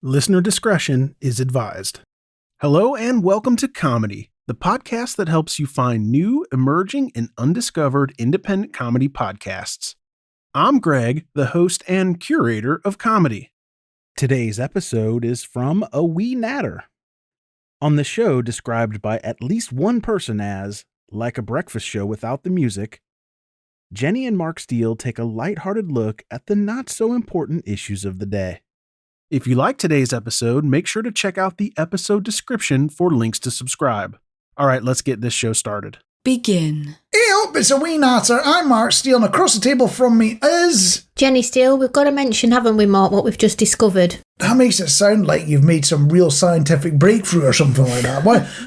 Listener discretion is advised. Hello and welcome to Comedy, the podcast that helps you find new, emerging, and undiscovered independent comedy podcasts. I'm Greg, the host and curator of comedy. Today's episode is from A Wee Natter. On the show described by at least one person as like a breakfast show without the music, Jenny and Marc Steele take a lighthearted look at the not-so-important issues of the day. If you like today's episode, make sure to check out the episode description for links to subscribe. All right, let's get this show started. Begin. Hey up, it's A Wee Natter. I'm Marc Steele, and across the table from me is... Jenny Steele. We've got to mention, haven't we, Mark, what we've just discovered? That makes it sound like you've made some real scientific breakthrough or something like that.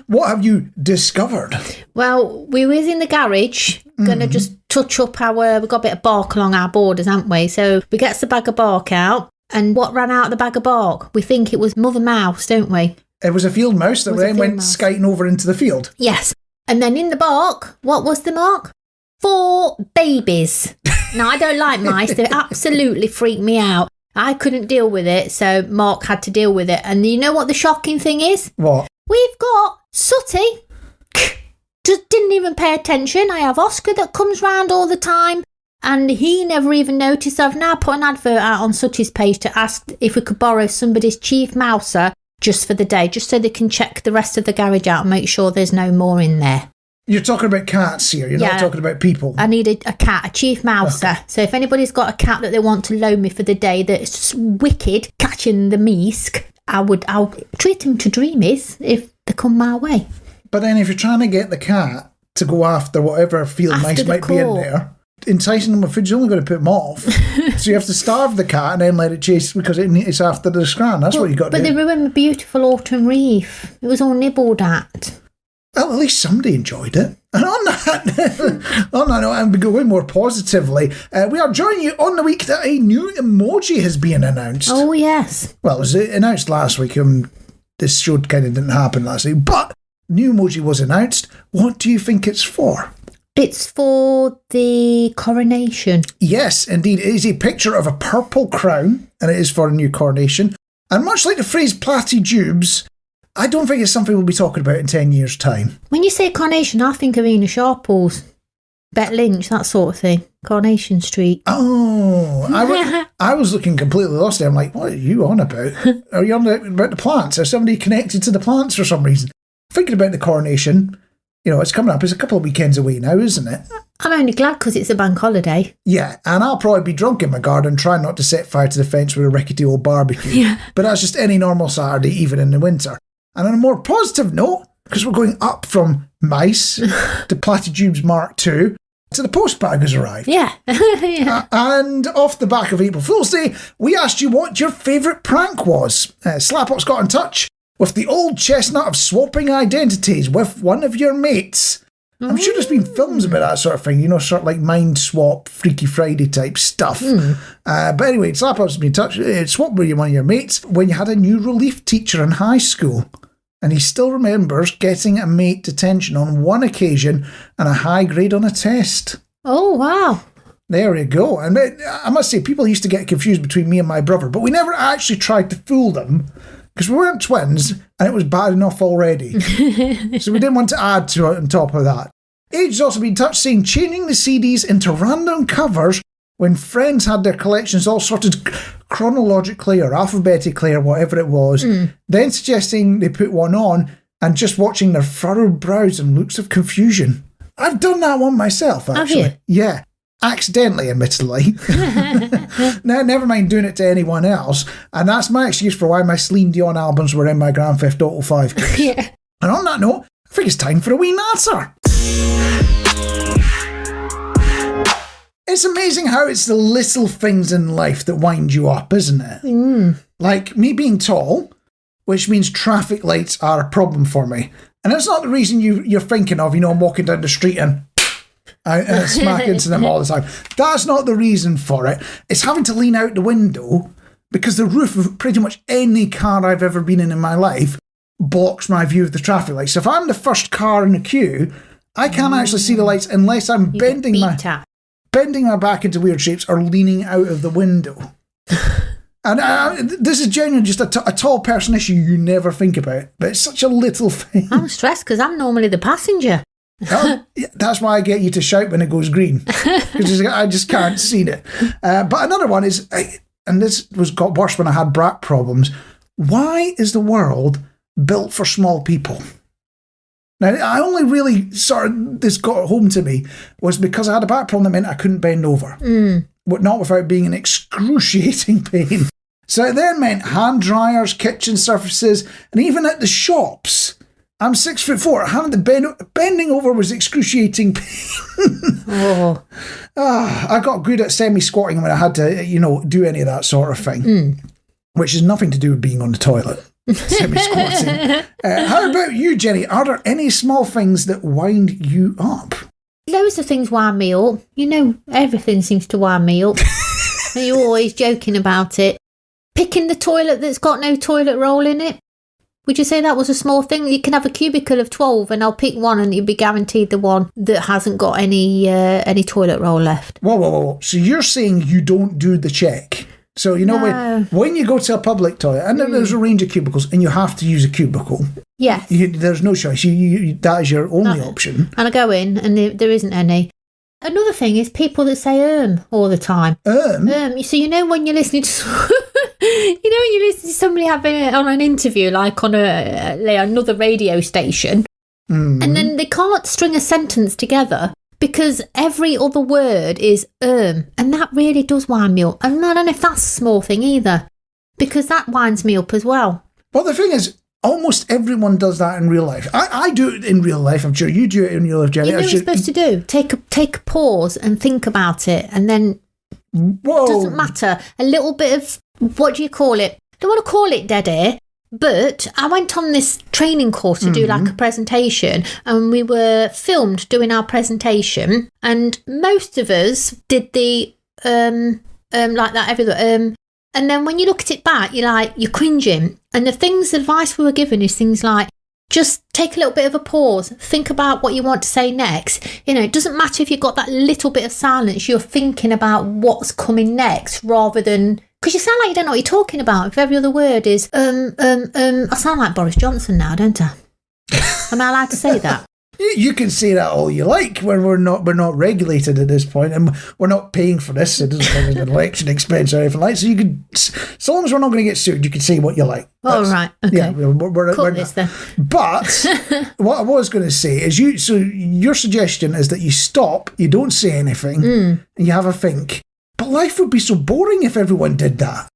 What have you discovered? Well, we was in the garage, going to just touch up we've got a bit of bark along our borders, haven't we? So we gets the bag of bark out, and what ran out of the bag of bark? We think it was Mother Mouse, don't we? It was a field mouse that then went skiting over into the field. Yes. And then in the bark, what was the mark? 4 babies. Now, I don't like mice. They absolutely freak me out. I couldn't deal with it, so Mark had to deal with it. And you know what the shocking thing is? What? We've got Sooty. Just didn't even pay attention. I have Oscar that comes round all the time, and he never even noticed. I've now put an advert out on Sooty's page to ask if we could borrow somebody's chief mouser just for the day, just so they can check the rest of the garage out and make sure there's no more in there. You're talking about cats here, you're not talking about people. I need a cat, a chief mouser. Okay. So if anybody's got a cat that they want to loan me for the day that's wicked, catching the meesk, I'll treat them to dreamies if they come my way. But then if you're trying to get the cat to go after whatever field mice might be in there, enticing them with food, you're only going to put them off. So you have to starve the cat and then let it chase because it's after the scran. That's what you got to do. But they ruined my beautiful autumn wreath. It was all nibbled at. Well, at least somebody enjoyed it. And on that note, and going more positively, we are joining you on the week that a new emoji has been announced. Oh, yes. Well, it was announced last week. This show kind of didn't happen last week, but new emoji was announced. What do you think it's for? It's for the coronation. Yes, indeed. It is a picture of a purple crown, and it is for a new coronation. And much like the phrase plaited jubes, I don't think it's something we'll be talking about in 10 years' time. When you say coronation, I think of Ina Sharples, Bet Lynch, that sort of thing. Coronation Street. Oh, I was looking completely lost there. I'm like, what are you on about? Are you on about the plants? Is somebody connected to the plants for some reason? Thinking about the coronation, it's coming up. It's a couple of weekends away now, isn't it? I'm only glad because it's a bank holiday. Yeah, and I'll probably be drunk in my garden trying not to set fire to the fence with a rickety old barbecue. Yeah. But that's just any normal Saturday, even in the winter. And on a more positive note, because we're going up from mice to plaited jubes Mark II, to the post bag has arrived. Yeah. Yeah. And off the back of April Fool's Day, we asked you what your favourite prank was. Slapup's got in touch with the old chestnut of swapping identities with one of your mates. I'm sure there's been films about that sort of thing, sort of like Mind Swap, Freaky Friday type stuff. But anyway, Slapup's been in touch. Swap with one of your mates when you had a new relief teacher in high school. And he still remembers getting a mate detention on one occasion and a high grade on a test. Oh, wow. There we go. And I must say, people used to get confused between me and my brother, but we never actually tried to fool them because we weren't twins and it was bad enough already. So we didn't want to add to it on top of that. Age has also been in touch saying changing the CDs into random covers when friends had their collections all sorted chronologically or alphabetically or whatever it was, then suggesting they put one on and just watching their furrowed brows and looks of confusion. I've done that one myself, actually. Have you? Yeah. Accidentally, admittedly. Now, never mind doing it to anyone else. And that's my excuse for why my Celine Dion albums were in my Grand Theft Auto 5 case. Yeah. And on that note, I think it's time for a wee natter. It's amazing how it's the little things in life that wind you up, isn't it? Like me being tall, which means traffic lights are a problem for me. And that's not the reason you're thinking of, I'm walking down the street and I smack into them all the time. That's not the reason for it. It's having to lean out the window because the roof of pretty much any car I've ever been in my life blocks my view of the traffic lights. So if I'm the first car in the queue, I can't actually see the lights unless I'm bending my back into weird shapes or leaning out of the window. And this is genuinely just a tall person issue you never think about, but it's such a little thing. I'm stressed because I'm normally the passenger. That's why I get you to shout when it goes green, because I just can't see it. But another one is, and this got worse when I had back problems. Why is the world built for small people? Now, I only really this got home to me was because I had a back problem that meant I couldn't bend over, but not without being in excruciating pain. So it then meant hand dryers, kitchen surfaces, and even at the shops. I'm 6'4". Having to bending over was excruciating pain. I got good at semi-squatting when I had to, do any of that sort of thing, which has nothing to do with being on the toilet. Semi-squatting. How about you, Jenny? Are there any small things that wind you up? Loads of things wind me up. Everything seems to wind me up. You're always joking about it. Picking the toilet that's got no toilet roll in it. Would you say that was a small thing? You can have a cubicle of 12 and I'll pick one and you'll be guaranteed the one that hasn't got any toilet roll left. Whoa. So you're saying you don't do the check? So, no. when you go to a public toilet, and there's a range of cubicles, and you have to use a cubicle. Yes. There's no choice. That is your only option. And I go in, and there isn't any. Another thing is people that say all the time. So when you're listening to when you listen to somebody having on an interview, like on another radio station, and then they can't string a sentence together because every other word is and that really does wind me up. And I don't know if that's a small thing either, because that winds me up as well. Well, the thing is, almost everyone does that in real life. I do it in real life. I'm sure you do it in real life, Jenny. What you're supposed to do? Take a pause and think about it, and then doesn't matter. A little bit of, what do you call it? I don't want to call it dead air, but I went on this training course to do like a presentation, and we were filmed doing our presentation, and most of us did the like that everywhere. And then when you look at it back, you're cringing. And the advice we were given is things like, just take a little bit of a pause, think about what you want to say next. It doesn't matter if you've got that little bit of silence, you're thinking about what's coming next rather than, because you sound like you don't know what you're talking about. If every other word is, I sound like Boris Johnson now, don't I? Am I allowed to say that? You can say that all you like when we're not regulated at this point, and we're not paying for this. It doesn't come as an election expense or anything like that. So you could, so long as we're not going to get sued, you can say what you like. Right. Okay. Yeah, we're this then. But what I was going to say is your suggestion is that you stop, you don't say anything, and you have a think. But life would be so boring if everyone did that.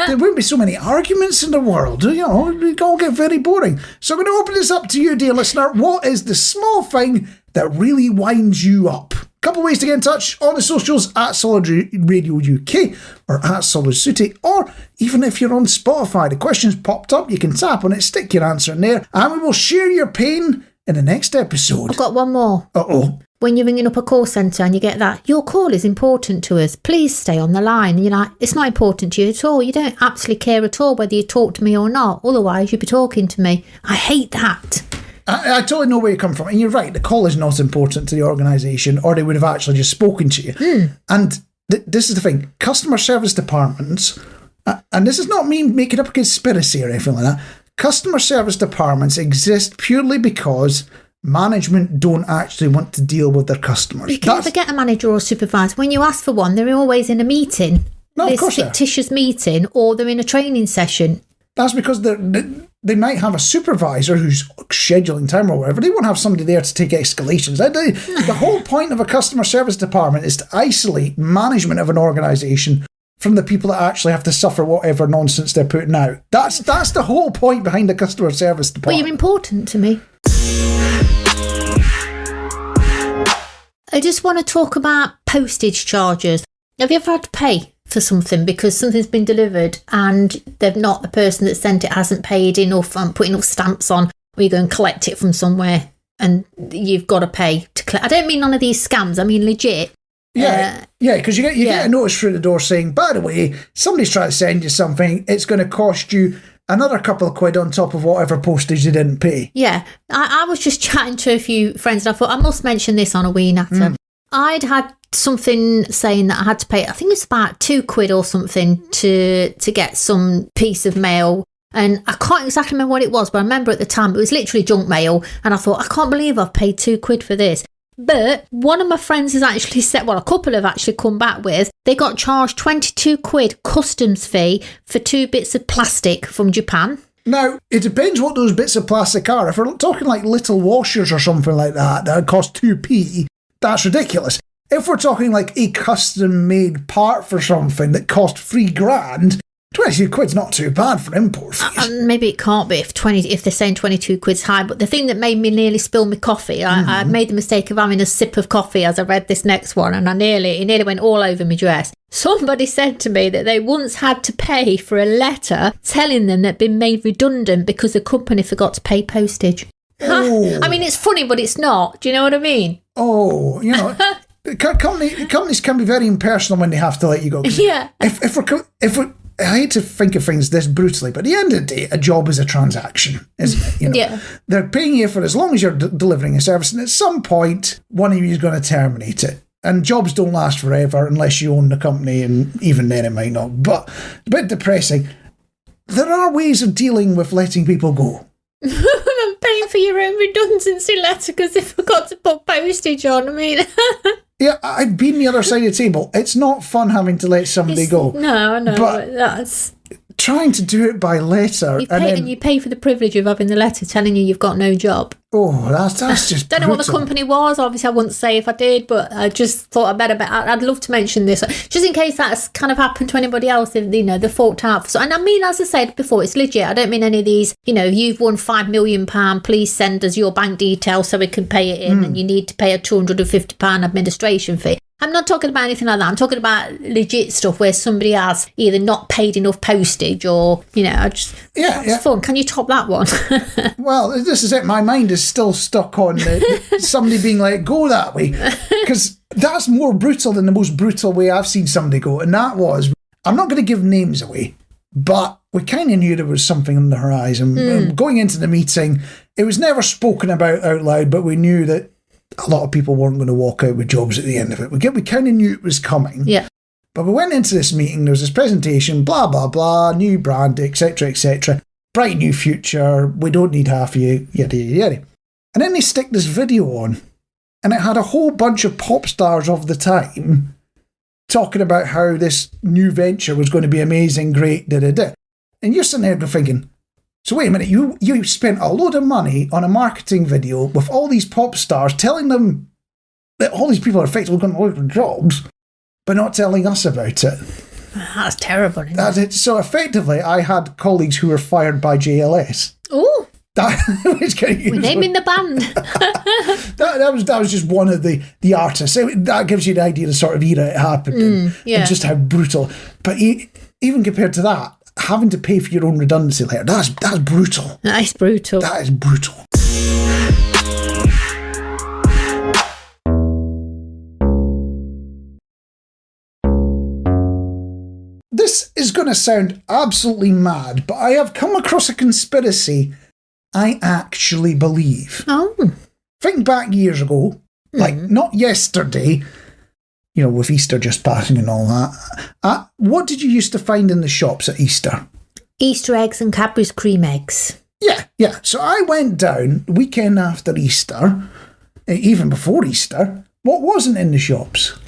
There wouldn't be so many arguments in the world. It'd all get very boring. So I'm going to open this up to you, dear listener. What is the small thing that really winds you up? A couple ways to get in touch on the socials, at Solid Radio UK or at Solid City, or even if you're on Spotify, the question's popped up, you can tap on it, stick your answer in there, and we will share your pain in the next episode. I've got one more. Uh-oh. When you're ringing up a call centre and you get that, your call is important to us, please stay on the line. And you're like, it's not important to you at all. You don't actually care at all whether you talk to me or not. Otherwise, you'd be talking to me. I hate that. I totally know where you come from. And you're right, the call is not important to the organisation, or they would have actually just spoken to you. And this is the thing. Customer service departments, and this is not me making up a conspiracy or anything like that, customer service departments exist purely because management don't actually want to deal with their customers. You can never get a manager or supervisor. When you ask for one, they're always in a meeting. No, of course fictitious meeting, or they're in a training session. That's because they might have a supervisor who's scheduling time or whatever. They won't have somebody there to take escalations. The whole point of a customer service department is to isolate management of an organisation from the people that actually have to suffer whatever nonsense they're putting out. That's the whole point behind the customer service department. Well, you're important to me. I just want to talk about postage charges. Have you ever had to pay for something because something's been delivered and the person that sent it hasn't paid enough and put enough stamps on, or you go and collect it from somewhere and you've got to pay to collect? I don't mean none of these scams. I mean legit. Yeah, because you get a notice through the door saying, by the way, somebody's trying to send you something. It's going to cost you another couple of quid on top of whatever postage you didn't pay. Yeah, I was just chatting to a few friends and I thought I must mention this on A Wee Natter. I'd had something saying that I had to pay, I think it's about £2 or something to get some piece of mail. And I can't exactly remember what it was, but I remember at the time it was literally junk mail. And I thought, I can't believe I've paid £2 for this. But one of my friends has actually said, well, a couple have actually come back with, they got charged £22 customs fee for 2 bits of plastic from Japan. Now, it depends what those bits of plastic are. If we're talking like little washers or something like that cost 2p, that's ridiculous. If we're talking like a custom-made part for something that cost £3,000, £22 not too bad for import fees. Maybe it can't be if they're saying £22 high. But the thing that made me nearly spill my coffee, I made the mistake of having a sip of coffee as I read this next one, and it nearly went all over my dress. Somebody said to me that they once had to pay for a letter telling them they'd been made redundant because the company forgot to pay postage. Oh. I mean, it's funny, but it's not. Do you know what I mean? Oh, you know, companies can be very impersonal when they have to let you go. Yeah. If we I hate to think of things this brutally, but at the end of the day, a job is a transaction, isn't it? You know, yeah. They're paying you for as long as you're delivering a service, and at some point, one of you is going to terminate it. And jobs don't last forever unless you own the company, and even then it might not. But a bit depressing. There are ways of dealing with letting people go. I'm paying for your own redundancy letter because they forgot to put postage on. I mean... Yeah, I've been the other side of the table. It's not fun having to let somebody go. No, but that's... Trying to do it by letter. You pay for the privilege of having the letter telling you you've got no job. Oh, that's just Don't know what the company was. Obviously, I wouldn't say if I did, but I just thought I'd love to mention this. Just in case that's kind of happened to anybody else, if, they're forked out. And I mean, as I said before, it's legit. I don't mean any of these, you've won £5 million, please send us your bank details so we can pay it in, and you need to pay a £250 administration fee. I'm not talking about anything like that. I'm talking about legit stuff where somebody has either not paid enough postage or, it's fun. Can you top that one? Well, this is it. My mind is still stuck on somebody being let go that way. Because that's more brutal than the most brutal way I've seen somebody go. And that was, I'm not going to give names away, but we kind of knew there was something on the horizon. Going into the meeting, it was never spoken about out loud, but we knew that a lot of people weren't going to walk out with jobs at the end of it. We kind of knew it was coming. Yeah. But we went into this meeting, there was this presentation, blah, blah, blah, new brand, etc., etc. Bright new future, we don't need half of you, yada, yada, yada. And then they stick this video on, and it had a whole bunch of pop stars of the time talking about how this new venture was going to be amazing, great, da, da, da. And you're sitting there thinking, so wait a minute, you spent a load of money on a marketing video with all these pop stars telling them that all these people are effectively going to look for jobs, but not telling us about it. That's terrible, isn't That's it. So effectively, I had colleagues who were fired by JLS. Oh. We're naming the band. that was just one of the artists. That gives you an idea of the sort of era it happened and just how brutal. But even compared to that, having to pay for your own redundancy letter, that's brutal. That is brutal. That is brutal. This is going to sound absolutely mad, but I have come across a conspiracy I actually believe. Oh. Think back years ago, like not yesterday, with Easter just passing and all that. What did you used to find in the shops at Easter? Easter eggs and Cadbury's cream eggs. Yeah. So I went down the weekend after Easter, even before Easter. What wasn't in the shops?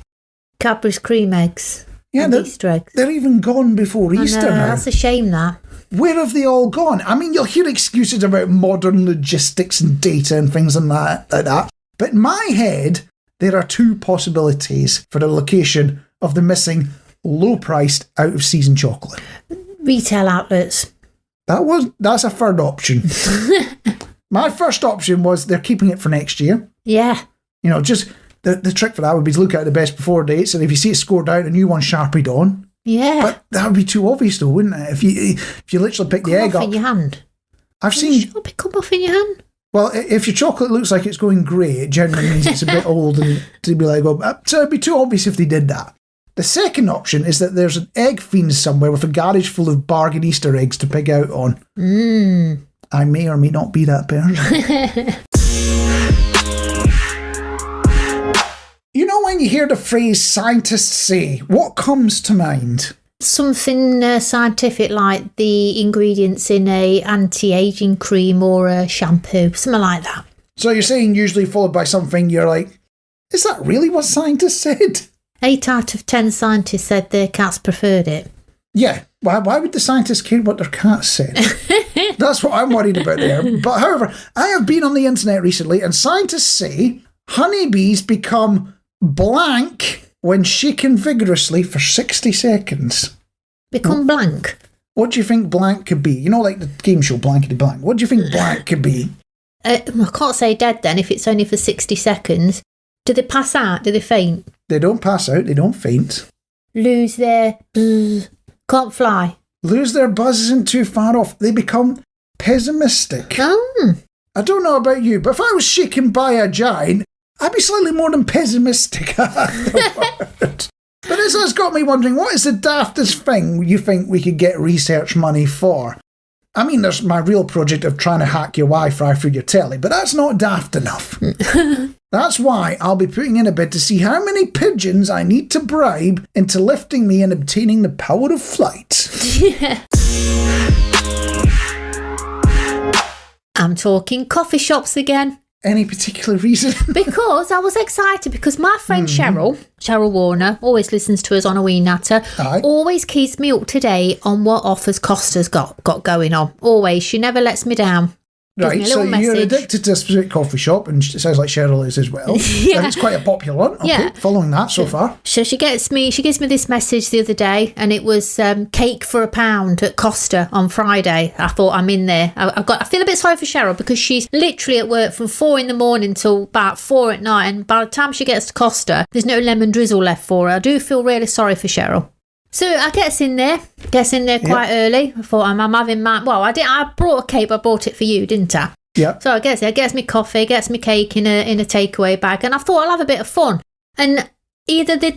Cadbury's cream eggs. Yeah, and Easter eggs. They're even gone before Easter now. That's a shame, that. Where have they all gone? I mean, you'll hear excuses about modern logistics and data and things like that. But in my head, there are two possibilities for the location of the missing, low-priced, out-of-season chocolate. Retail outlets. That's a third option. My first option was they're keeping it for next year. Yeah. Just the trick for that would be to look at the best before dates, and if you see it scored out, a new one sharpied on. Yeah. But that would be too obvious, though, wouldn't it? If you literally pick the egg up in your hand. I've seen. Sure, come off in your hand. Well, if your chocolate looks like it's going grey, it generally means it's a bit old, and to be like, so it'd be too obvious if they did that. The second option is that there's an egg fiend somewhere with a garage full of bargain Easter eggs to pig out on. I may or may not be that person. when you hear the phrase scientists say, what comes to mind? Something scientific, like the ingredients in a anti-aging cream or a shampoo, something like that. So you're saying usually followed by something you're like, is that really what scientists said? 8 out of 10 scientists said their cats preferred it. Yeah, why would the scientists care what their cats said? That's what I'm worried about there. But however, I have been on the internet recently and scientists say honeybees become blank when shaken vigorously for 60 seconds. Become blank? What do you think blank could be? You know, like the game show Blankety Blank. What do you think blank could be? I can't say dead then if it's only for 60 seconds. Do they pass out? Do they faint? They don't pass out. They don't faint. Lose their... Can't fly. Lose their buzz isn't too far off. They become pessimistic. Oh. I don't know about you, but if I was shaken by a giant, I'd be slightly more than pessimistic afterwards. But this has got me wondering, what is the daftest thing you think we could get research money for? I mean, there's my real project of trying to hack your Wi-Fi through your telly, but that's not daft enough. That's why I'll be putting in a bid to see how many pigeons I need to bribe into lifting me and obtaining the power of flight. Yeah. I'm talking coffee shops again. Any particular reason? Because I was excited because my friend Cheryl Warner, always listens to us on A Wee Natter, always keeps me up to date on what offers Costa's got going on. Always. She never lets me down. Right, so you're addicted to a specific coffee shop, and it sounds like Cheryl is as well. Yeah. And it's quite a popular one. Okay, yeah. Following that so far. So she gives me this message the other day, and it was cake for £1 at Costa on Friday. I thought, I'm in there. I feel a bit sorry for Cheryl because she's literally at work from 4 a.m. till about 4 at night, and by the time she gets to Costa, there's no lemon drizzle left for her. I do feel really sorry for Cheryl. So I gets in there quite early. I thought I'm having my... Well, I brought a cake, but I brought it for you, didn't I? Yeah. So I gets there, gets me coffee, gets me cake in a takeaway bag, and I thought I'll have a bit of fun. And either the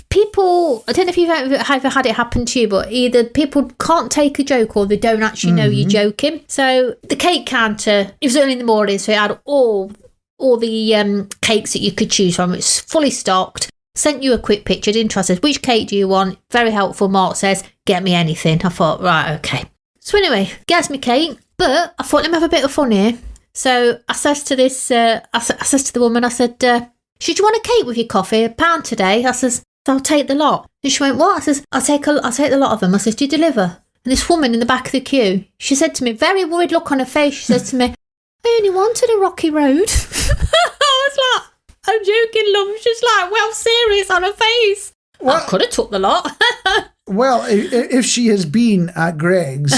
people... I don't know if you've ever had it happen to you, but either people can't take a joke or they don't actually know you're joking. So the cake counter, it was early in the morning, so it had all the cakes that you could choose from. It's fully stocked. Sent you a quick picture, didn't I? I said, which cake do you want? Very helpful. Mark says, get me anything. I thought, right, okay. So anyway, gets me cake, but I thought, let me have a bit of fun here. So I says to this, I says to the woman, I said, should you want a cake with your coffee? £1 today. I says, I'll take the lot. And she went, what? I says, I'll take the lot of them. I says, do you deliver? And this woman in the back of the queue, she said to me, very worried look on her face. She says to me, I only wanted a rocky road. I was like, I'm joking, love. She's like, well, serious on her face. Well, I could have took the lot. Well, if she has been at Greg's,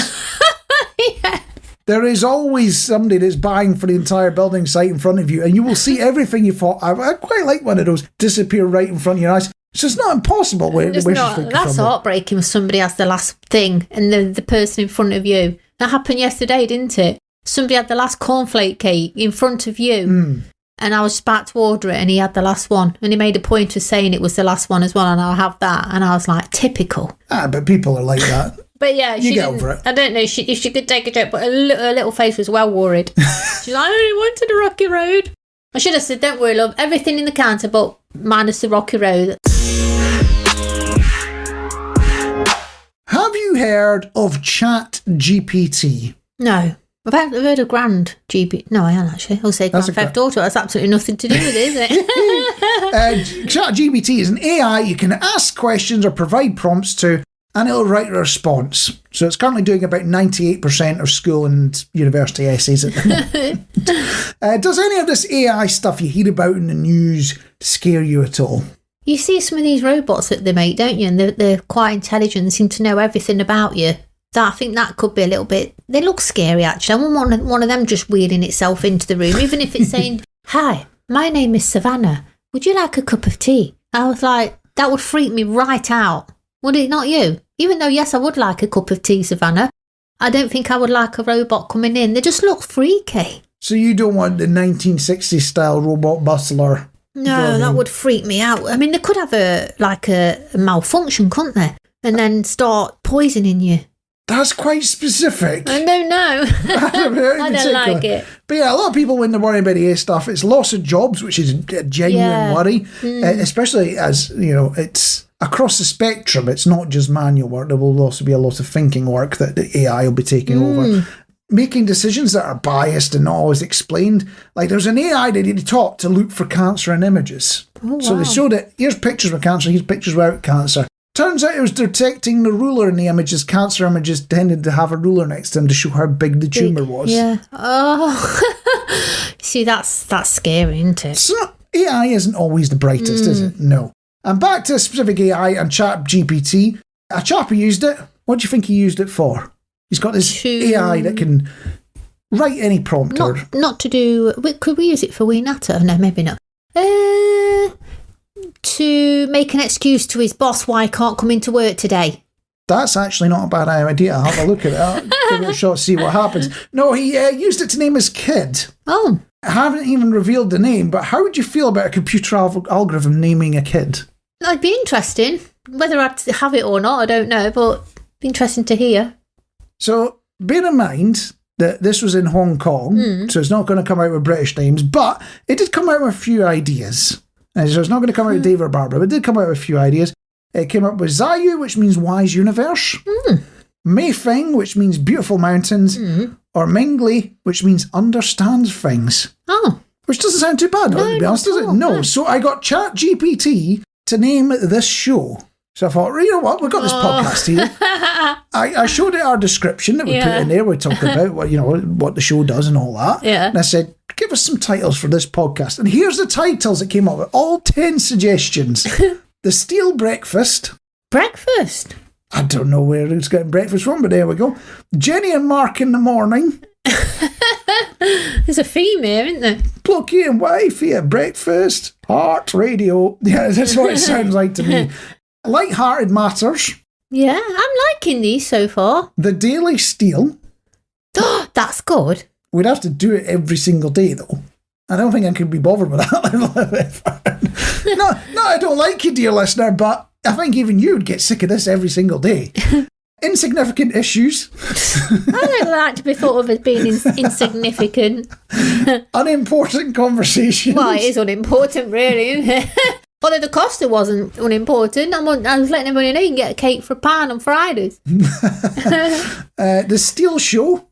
yeah. There is always somebody that's buying for the entire building site in front of you, and you will see everything you thought, I quite like one of those, disappear right in front of your eyes. So it's not impossible. That's heartbreaking when somebody has the last thing and the person in front of you. That happened yesterday, didn't it? Somebody had the last cornflake cake in front of you. And I was just about to order it and he had the last one. And he made a point of saying it was the last one as well and I'll have that. And I was like, typical. But people are like that. But yeah, you get over it. I don't know if she could take a joke, but her little face was well worried. She's like, I only wanted a rocky road. I should have said, don't worry, love, everything in the counter but minus the rocky road. Have you heard of Chat GPT? No. I've heard of Grand GPT. No, I haven't actually. I'll say Grand Theft Auto. That's absolutely nothing to do with it, is it? Chat GPT is an AI you can ask questions or provide prompts to, and it'll write a response. So it's currently doing about 98% of school and university essays at the moment. Does any of this AI stuff you hear about in the news scare you at all? You see some of these robots that they make, don't you? And they're quite intelligent and seem to know everything about you. I think that could be a little bit... They look scary, actually. I want one of them just wheeling itself into the room, even if it's saying, hi, my name is Savannah. Would you like a cup of tea? I was like, that would freak me right out. Would it not you? Even though, yes, I would like a cup of tea, Savannah. I don't think I would like a robot coming in. They just look freaky. So you don't want the 1960s style robot bustler? No, that would freak me out. I mean, they could have a malfunction, couldn't they? And then start poisoning you. That's quite specific. I don't know. I don't like it. But yeah, a lot of people, when they're worrying about AI stuff, it's loss of jobs, which is a genuine worry, especially as, it's across the spectrum. It's not just manual work. There will also be a lot of thinking work that the AI will be taking over. Making decisions that are biased and not always explained. Like, there's an AI that he taught to look for cancer in images. Oh, wow. So they showed it, here's pictures with cancer, here's pictures without cancer. Turns out it was detecting the ruler in the images. Cancer images tended to have a ruler next to them to show how big the tumour was. Yeah. Oh. See, that's scary, isn't it? So AI isn't always the brightest, is it? No. And back to specific AI and ChatGPT. A chap who used it, what do you think he used it for? He's got this AI that can write any prompt. Not to do... Could we use it for Wee Natter? No, maybe not. To make an excuse to his boss why he can't come into work today. That's actually not a bad idea. I'll have a look at it. I'll give it a shot, see what happens. No, he used it to name his kid. Oh. I haven't even revealed the name, but how would you feel about a computer algorithm naming a kid? That'd be interesting. Whether I'd have it or not, I don't know, but it'd be interesting to hear. So, bear in mind that this was in Hong Kong, so it's not going to come out with British names, but it did come out with a few ideas. And so it's not going to come out with Dave or Barbara, but it did come out with a few ideas. It came up with Zayu, which means wise universe, Mei Feng, which means beautiful mountains, or Mingli, which means understands things. Oh. Which doesn't sound too bad, to be honest, does it? No. So I got ChatGPT to name this show. So I thought, you know what, we've got this podcast here. I showed it our description that we put in there. We talk about what the show does and all that. Yeah. And I said, give us some titles for this podcast. And here's the titles that came up with, all 10 suggestions. The Steele Breakfast. Breakfast? I don't know where it's getting breakfast from, but there we go. Jenny and Marc in the morning. There's a theme here, isn't there? Plucky and wifey at breakfast. Heart radio. Yeah, that's what it sounds like to me. Light-hearted matters. Yeah, I'm liking these so far. The Daily Steele. That's good. We'd have to do it every single day, though. I don't think I could be bothered with that level of effort. No, I don't like you, dear listener, but I think even you would get sick of this every single day. Insignificant issues. I don't like to be thought of as being insignificant. Unimportant conversations. Well, it is unimportant, really, isn't it? Although the Costa wasn't unimportant. I was letting everybody know you can get a cake for £1 on Fridays. The Steele Show.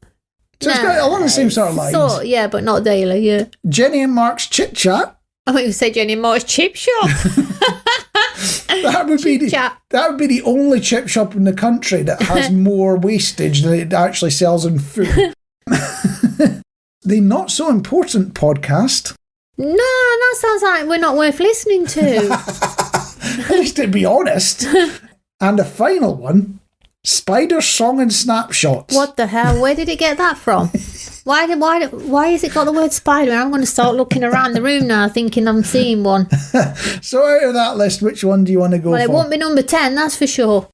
So it's got along the same sort of lines. Yeah, but not daily, yeah. Jenny and Marc's Chit Chat. I thought you said Jenny and Marc's Chip Shop. That would be the only chip shop in the country that has more wastage than it actually sells in food. The Not So Important Podcast. No, that sounds like we're not worth listening to. At least to be honest. And the final one, Spider Song and Snapshots. What the hell? Where did it get that from? Why has it got the word spider? I'm going to start looking around the room now thinking I'm seeing one. So out of that list, which one do you want to go for? Well, it won't be number 10, that's for sure.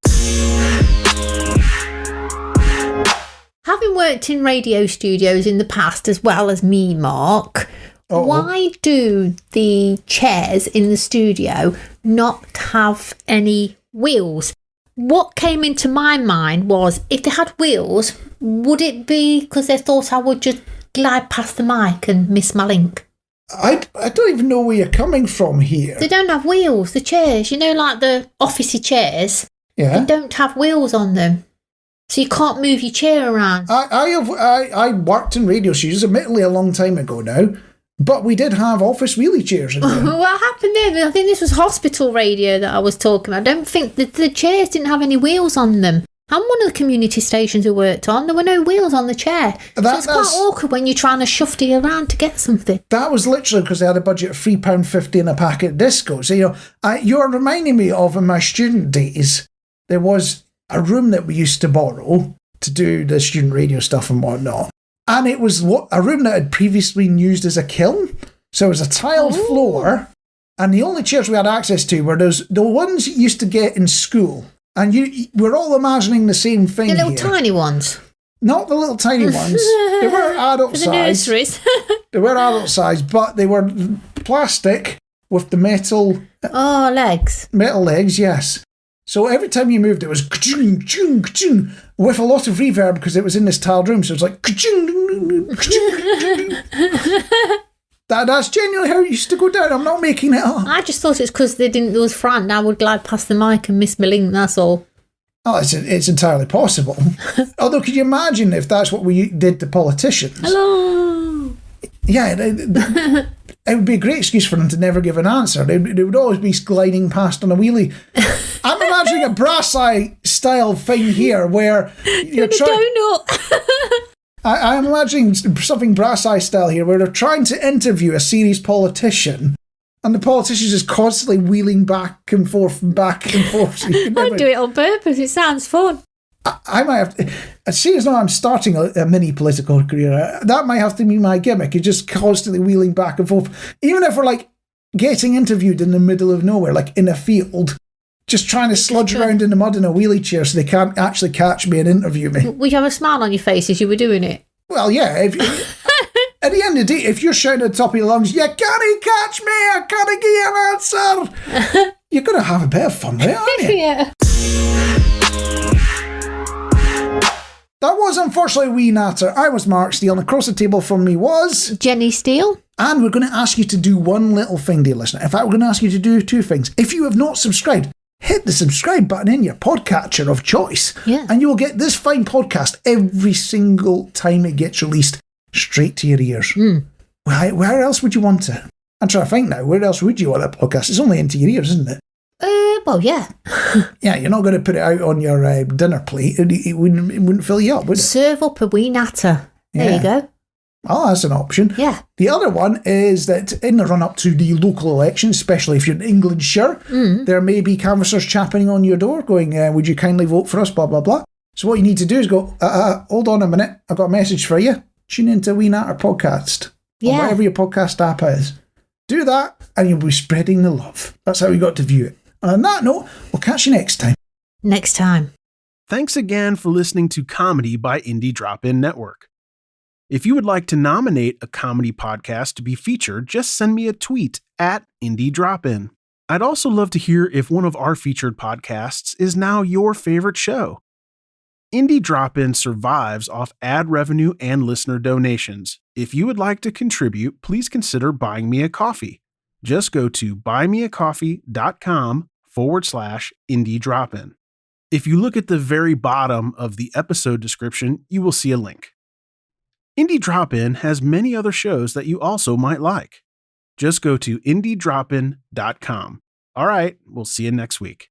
Having worked in radio studios in the past as well as me, Mark, why do the chairs in the studio not have any wheels? What came into my mind was, if they had wheels, would it be because they thought I would just glide past the mic and miss my link? I don't even know where you're coming from here. They don't have wheels, the chairs. You know, like the officey chairs? Yeah. They don't have wheels on them. So you can't move your chair around. I worked in radio studios, admittedly a long time ago now, but we did have office wheelie chairs in there. What happened there? I think this was hospital radio that I was talking about. I don't think the chairs didn't have any wheels on them. And one of the community stations we worked on, there were no wheels on the chair. So it's quite awkward when you're trying to shufty around to get something. That was literally because they had a budget of £3.50 in a packet of disco. So, you're reminding me of in my student days, there was a room that we used to borrow to do the student radio stuff and whatnot. And it was a room that had previously been used as a kiln. So it was a tiled floor. And the only chairs we had access to were the ones you used to get in school. And we're all imagining the same thing. The little here. Tiny ones. Not the little tiny ones. They were adult size. The nurseries. They were adult size, but they were plastic with the metal. Oh, legs. Metal legs, yes. So every time you moved, it was ka-chung, ka-chung, ka-chung, with a lot of reverb because it was in this tiled room. So it was like ka-chung, ka-chung, ka-chung. That's genuinely how it used to go down. I'm not making it up. I just thought it's because they was frightened I would glide past the mic and miss my link, that's all. Oh, it's entirely possible. Although, could you imagine if that's what we did to politicians? Hello. Yeah, it would be a great excuse for them to never give an answer. They would always be gliding past on a wheelie. I'm imagining a brass eye style thing here where you're donut. I'm imagining something brass eye style here where they're trying to interview a serious politician and the politician's just constantly wheeling back and forth and back and forth. So I'd do it on purpose. It sounds fun. I might have to, seeing as though I'm starting a mini political career, that might have to be my gimmick. You're just constantly wheeling back and forth. Even if we're like getting interviewed in the middle of nowhere, like in a field, just trying to sludge around in the mud in a wheelie chair so they can't actually catch me and interview me. Would you have a smile on your face as you were doing it? Well, yeah. At the end of the day, if you're shouting at the top of your lungs, you can't catch me, I can't give you an answer, you're going to have a bit of fun with it, aren't you? Yeah. That was, unfortunately, A Wee Natter. I was Marc Steele, and across the table from me was... Jenny Steele. And we're going to ask you to do one little thing, dear listener. In fact, we're going to ask you to do two things. If you have not subscribed, hit the subscribe button in your podcatcher of choice. Yeah. And you will get this fine podcast every single time it gets released, straight to your ears. Where else would you want it? I'm trying to think now. Where else would you want a podcast? It's only into your ears, isn't it? Well, yeah. Yeah, you're not going to put it out on your dinner plate. It wouldn't fill you up, would it? Serve up a wee natter. There you go. Oh, that's an option. Yeah. The other one is that in the run-up to the local elections, especially if you're in Englandshire, there may be canvassers chapping on your door going, would you kindly vote for us, blah, blah, blah. So what you need to do is go, hold on a minute, I've got a message for you. Tune into A Wee Natter podcast. Or whatever your podcast app is. Do that, and you'll be spreading the love. That's how we got to view it. And on that note, we'll catch you next time. Next time. Thanks again for listening to Comedy by Indie Drop-In Network. If you would like to nominate a comedy podcast to be featured, just send me a tweet at Indie Drop-In. I'd also love to hear if one of our featured podcasts is now your favorite show. Indie Drop-In survives off ad revenue and listener donations. If you would like to contribute, please consider buying me a coffee. Just go to buymeacoffee.com/Indie Drop-In. If you look at the very bottom of the episode description, you will see a link. Indie Drop-In has many other shows that you also might like. Just go to indiedropin.com. All right, we'll see you next week.